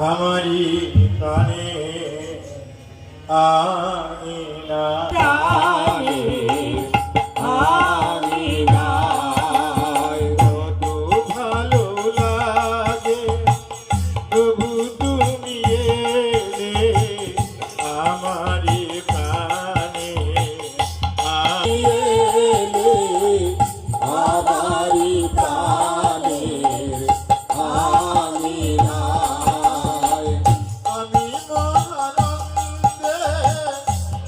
আমারি প্রাণে আমিনা প্রাণে আমিনা কত ভালো লাগে প্রভু তুমি এলে আমারি প্রাণে এলে আমারি প্রাণে আমিনা আমি মহানন্দে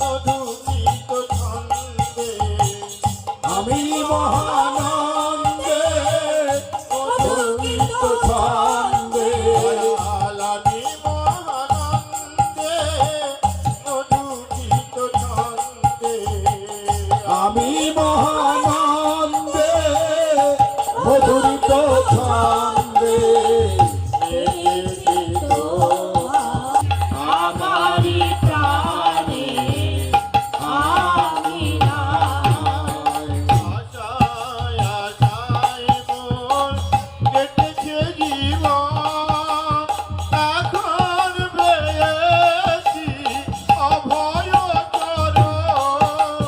মধুমিত ছন্দে আমি মহানন্দে মধুমিত ছন্দে আমি মহানন্দে মধুমিত ছন্দে আমি মহানন্দে মধুরিত ছন্দে আমারি প্রাণে আমিনা আশায় আশায় মন কেটেছে জীবন এখন পেয়েছি অভয় চরণ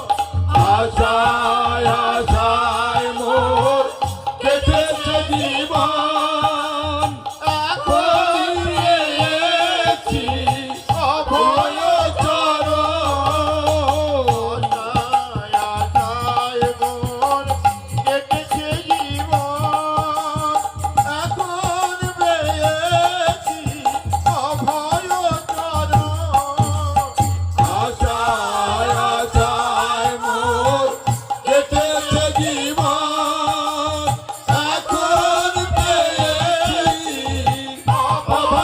আশায় আশায় মোর কেটেছে জীবন এখন পেয়েছি অভয় চরণ আশায় আশায় মন কেটেছে জীবন এখন পেয়েছি অভয় চরণ আশায় আশায় মোর কেটেছে জীবন এখন পেয়েছি অভয়